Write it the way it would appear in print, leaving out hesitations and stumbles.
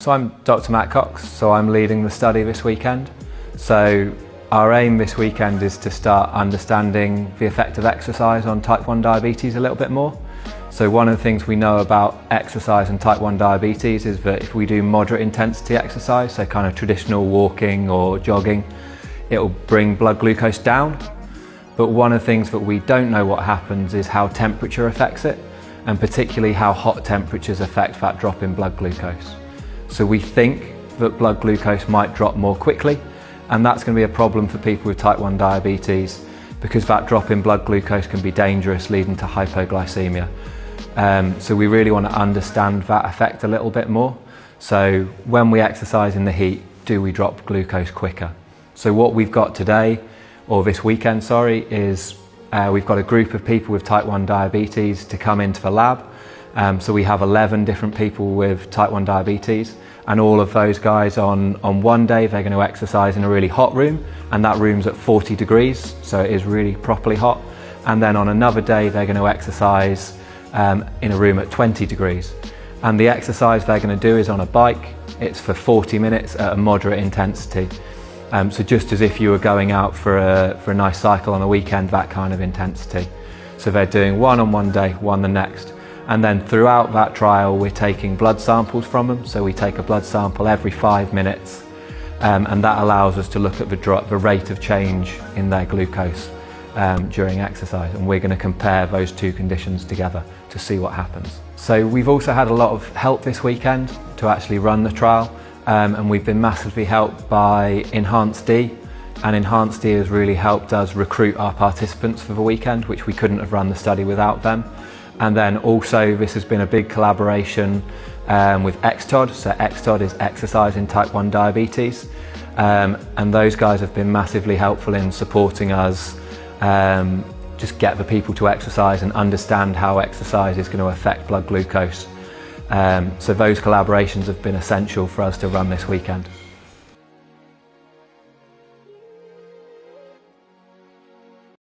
So I'm Dr. Matt Cox, so I'm leading the study this weekend. So our aim this weekend is to start understanding the effect of exercise on type 1 diabetes a little bit more. So one of the things we know about exercise and type 1 diabetes is that if we do moderate intensity exercise, so kind of traditional walking or jogging, it'll bring blood glucose down. But one of the things that we don't know what happens is how temperature affects it, and particularly how hot temperatures affect that drop in blood glucose. So we think that blood glucose might drop more quickly, and that's going to be a problem for people with type 1 diabetes because that drop in blood glucose can be dangerous, leading to hypoglycemia. So we really want to understand that effect a little bit more. So when we exercise in the heat, do we drop glucose quicker? So what we've got today, or this weekend, sorry, is we've got a group of people with type 1 diabetes to come into the lab. So we have 11 different people with type 1 diabetes, and all of those guys on one day they're going to exercise in a really hot room, and that room's at 40 degrees, so it is really properly hot. And then on another day they're going to exercise in a room at 20 degrees. And the exercise they're going to do is on a bike. It's for 40 minutes at a moderate intensity. So just as if you were going out for a nice cycle on a weekend, that kind of intensity. So they're doing one on one day, one the next. And then throughout that trial, we're taking blood samples from them. So we take a blood sample every 5 minutes, and that allows us to look at the rate of change in their glucose during exercise. And we're going to compare those two conditions together to see what happens. So we've also had a lot of help this weekend to actually run the trial, and we've been massively helped by Enhanced D. And Enhanced D has really helped us recruit our participants for the weekend, which we couldn't have run the study without them. And then also this has been a big collaboration with XTOD. So XTOD is Exercise in Type 1 Diabetes. And those guys have been massively helpful in supporting us just get the people to exercise and understand how exercise is going to affect blood glucose. So those collaborations have been essential for us to run this weekend.